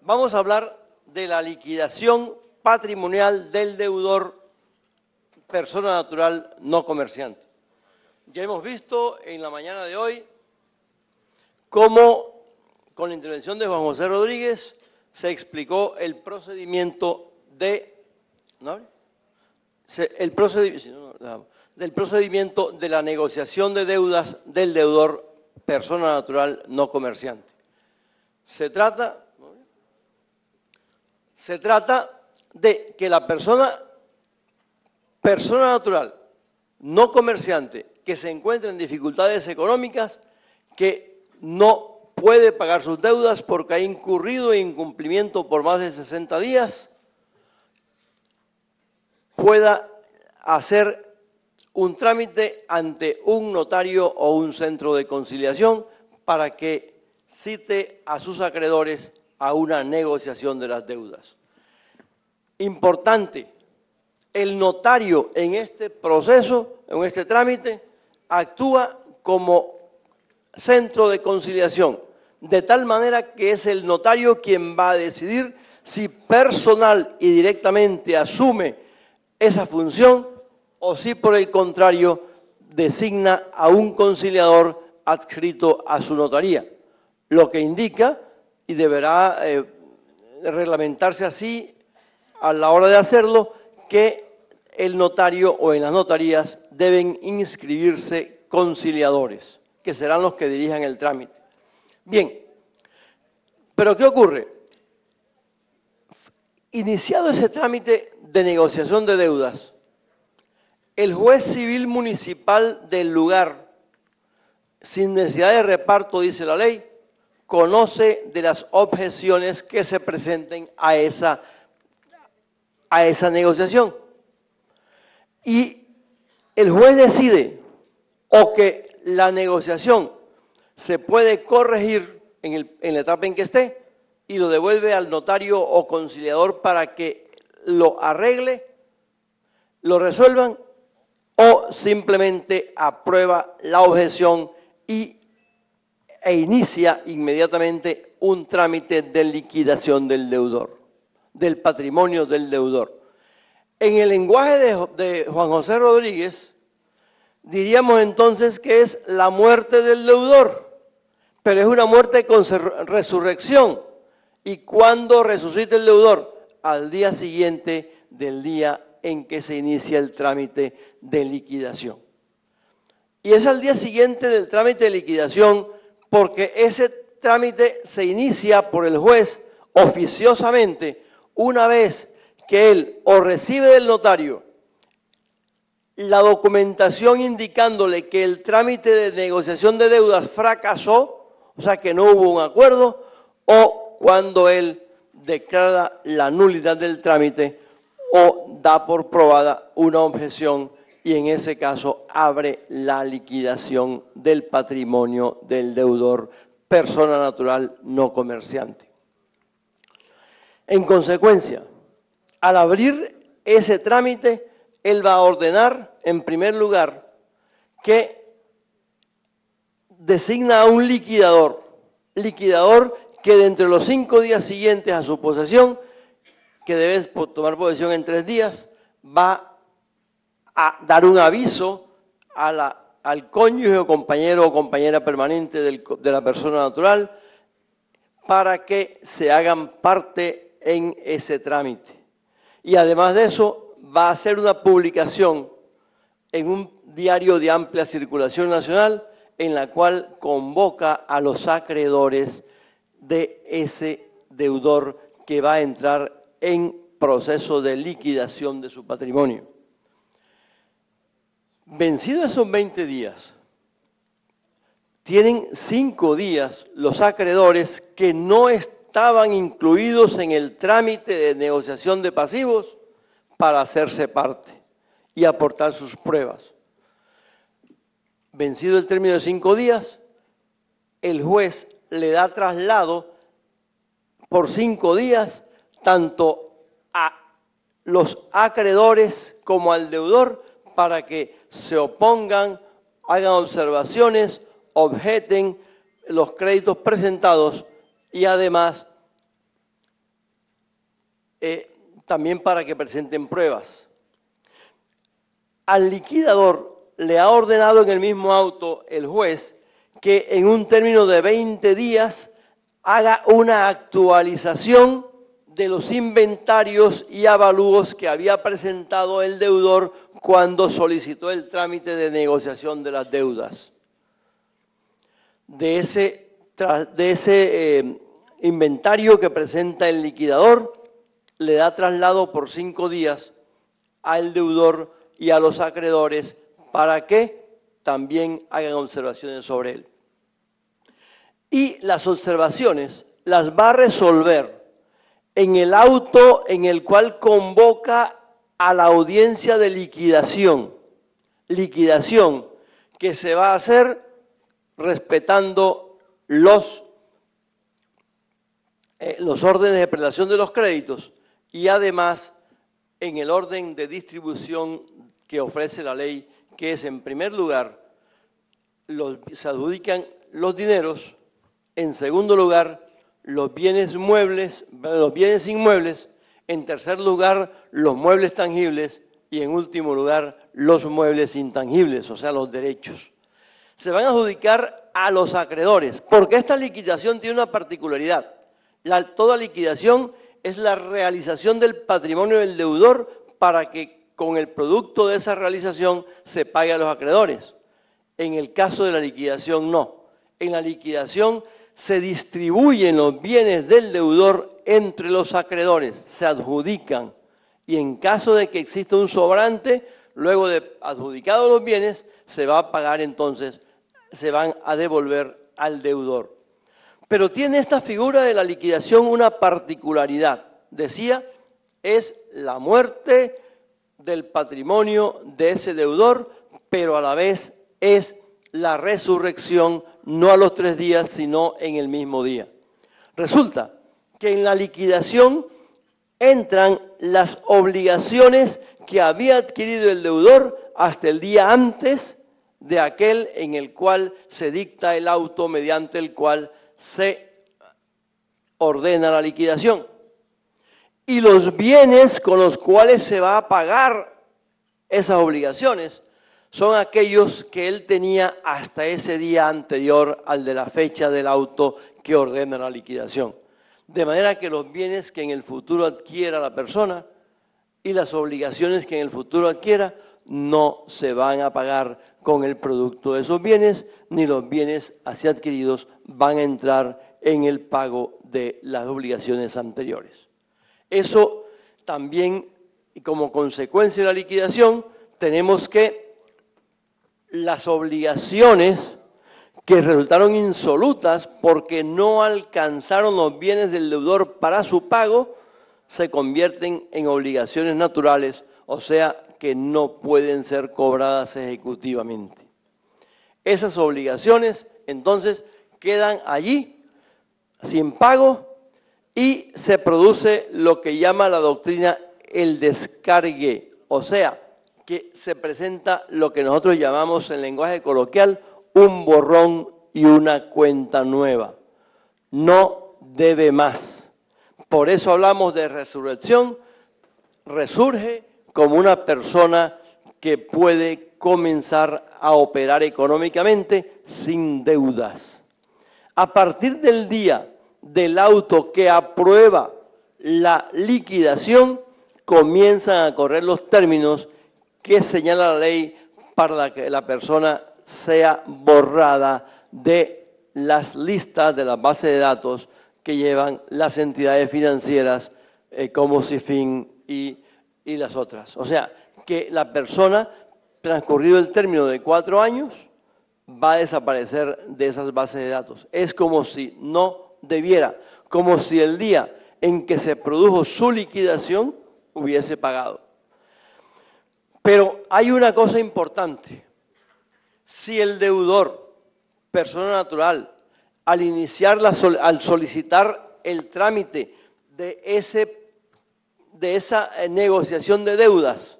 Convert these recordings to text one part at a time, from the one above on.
Vamos a hablar de la liquidación patrimonial del deudor, persona natural no comerciante. Ya hemos visto en la mañana de hoy cómo, con la intervención de Juan José Rodríguez, se explicó el procedimiento del procedimiento de la negociación de deudas del deudor, persona natural no comerciante. Se trata de que la persona natural no comerciante que se encuentra en dificultades económicas, que no puede pagar sus deudas porque ha incurrido en incumplimiento por más de 60 días, pueda hacer un trámite ante un notario o un centro de conciliación para que cite a sus acreedores a una negociación de las deudas. Importante, el notario en este proceso, en este trámite, actúa como centro de conciliación, de tal manera que es el notario quien va a decidir si personal y directamente asume esa función o si por el contrario designa a un conciliador adscrito a su notaría, lo que indica, y deberá reglamentarse así a la hora de hacerlo, que el notario o en las notarías deben inscribirse conciliadores, que serán los que dirijan el trámite. Bien, pero ¿qué ocurre? Iniciado ese trámite de negociación de deudas, el juez civil municipal del lugar, sin necesidad de reparto, dice la ley, conoce de las objeciones que se presenten a esa negociación. Y el juez decide o que la negociación se puede corregir en la etapa en que esté y lo devuelve al notario o conciliador para que lo arregle, lo resuelvan, o simplemente aprueba la objeción e inicia inmediatamente un trámite de liquidación del deudor, del patrimonio del deudor. En el lenguaje de Juan José Rodríguez, diríamos entonces que es la muerte del deudor, pero es una muerte con resurrección. ¿Y cuándo resucita el deudor? Al día siguiente del día en que se inicia el trámite de liquidación. Y es al día siguiente del trámite de liquidación porque ese trámite se inicia por el juez oficiosamente una vez que él o recibe del notario la documentación indicándole que el trámite de negociación de deudas fracasó, o sea que no hubo un acuerdo, o cuando él declara la nulidad del trámite o da por probada una objeción y en ese caso abre la liquidación del patrimonio del deudor, persona natural no comerciante. En consecuencia, al abrir ese trámite, él va a ordenar, en primer lugar, que designa a un liquidador que dentro de los 5 días siguientes a su posesión, que debe tomar posesión en 3 días, va a dar un aviso al cónyuge o compañero o compañera permanente de la persona natural para que se hagan parte en ese trámite. Y además de eso, va a hacer una publicación en un diario de amplia circulación nacional en la cual convoca a los acreedores de ese deudor que va a entrar en proceso de liquidación de su patrimonio. Vencidos esos 20 días, tienen 5 días los acreedores que no estaban incluidos en el trámite de negociación de pasivos para hacerse parte y aportar sus pruebas. Vencido el término de 5 días, el juez le da traslado por 5 días tanto a los acreedores como al deudor para que se opongan, hagan observaciones, objeten los créditos presentados y además también para que presenten pruebas. Al liquidador le ha ordenado en el mismo auto el juez que en un término de 20 días haga una actualización de los inventarios y avalúos que había presentado el deudor cuando solicitó el trámite de negociación de las deudas. De ese inventario que presenta el liquidador, le da traslado por 5 días al deudor y a los acreedores para que también hagan observaciones sobre él. Y las observaciones las va a resolver en el auto en el cual convoca a la audiencia de liquidación. Liquidación que se va a hacer respetando los órdenes de prelación de los créditos y además en el orden de distribución que ofrece la ley, que es en primer lugar se adjudican los dineros, en segundo lugar los bienes inmuebles, en tercer lugar los muebles tangibles y en último lugar los muebles intangibles, o sea, los derechos. Se van a adjudicar a los acreedores, porque esta liquidación tiene una particularidad. Toda liquidación es la realización del patrimonio del deudor para que con el producto de esa realización se pague a los acreedores. En el caso de la liquidación no. En la liquidación se distribuyen los bienes del deudor entre los acreedores, se adjudican y en caso de que exista un sobrante, luego de adjudicados los bienes, se va a pagar entonces, se van a devolver al deudor. Pero tiene esta figura de la liquidación una particularidad. Decía, es la muerte del patrimonio de ese deudor, pero a la vez es la resurrección, no a los 3 días, sino en el mismo día. Resulta que en la liquidación entran las obligaciones que había adquirido el deudor hasta el día antes de aquel en el cual se dicta el auto mediante el cual se ordena la liquidación. Y los bienes con los cuales se va a pagar esas obligaciones son aquellos que él tenía hasta ese día anterior al de la fecha del auto que ordena la liquidación. De manera que los bienes que en el futuro adquiera la persona y las obligaciones que en el futuro adquiera no se van a pagar con el producto de esos bienes, ni los bienes así adquiridos van a entrar en el pago de las obligaciones anteriores. Eso también, como consecuencia de la liquidación, tenemos que las obligaciones que resultaron insolutas porque no alcanzaron los bienes del deudor para su pago, se convierten en obligaciones naturales, o sea, que no pueden ser cobradas ejecutivamente. Esas obligaciones, entonces, quedan allí sin pago y se produce lo que llama la doctrina el descargue, o sea, que se presenta lo que nosotros llamamos en lenguaje coloquial un borrón y una cuenta nueva. No debe más. Por eso hablamos de resurrección. Resurge como una persona que puede comenzar a operar económicamente sin deudas. A partir del día del auto que aprueba la liquidación, comienzan a correr los términos que señala la ley para que la persona sea borrada de las listas de las bases de datos que llevan las entidades financieras como CIFIN y las otras. O sea, que la persona, transcurrido el término de 4 años, va a desaparecer de esas bases de datos. Es como si no debiera, como si el día en que se produjo su liquidación hubiese pagado. Pero hay una cosa importante. Si el deudor, persona natural, al solicitar el trámite de esa negociación de deudas,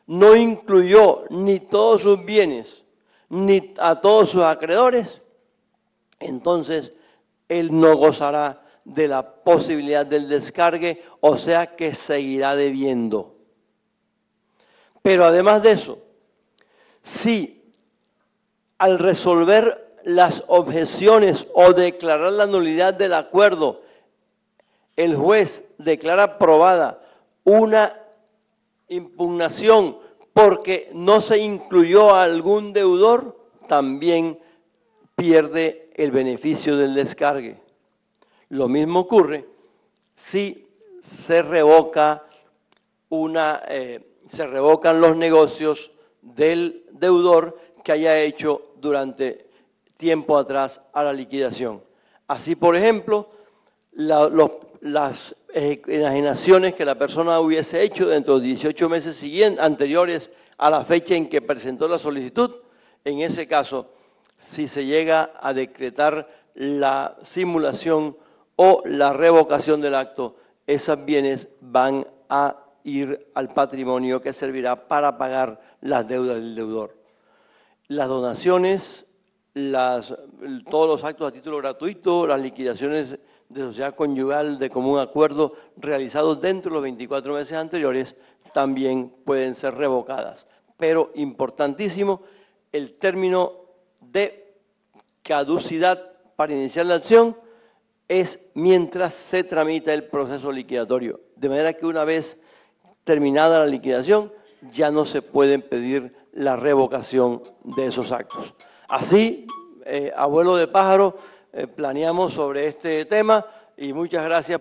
no incluyó ni todos sus bienes, ni a todos sus acreedores, entonces él no gozará de la posibilidad del descargue, o sea que seguirá debiendo. Pero además de eso, si al resolver las objeciones o declarar la nulidad del acuerdo, el juez declara aprobada una impugnación porque no se incluyó a algún deudor, también pierde el beneficio del descargue. Lo mismo ocurre si se revocan los negocios del deudor que haya hecho durante tiempo atrás a la liquidación. Así, por ejemplo, las enajenaciones que la persona hubiese hecho dentro de 18 meses anteriores a la fecha en que presentó la solicitud, en ese caso, si se llega a decretar la simulación o la revocación del acto, esos bienes van a ir al patrimonio que servirá para pagar las deudas del deudor. Las donaciones, todos los actos a título gratuito, las liquidaciones de sociedad conyugal de común acuerdo realizados dentro de los 24 meses anteriores también pueden ser revocadas. Pero importantísimo, el término de caducidad para iniciar la acción es mientras se tramita el proceso liquidatorio. De manera que una vez terminada la liquidación, ya no se puede pedir la revocación de esos actos. Así, abuelo de pájaro, planeamos sobre este tema y muchas gracias.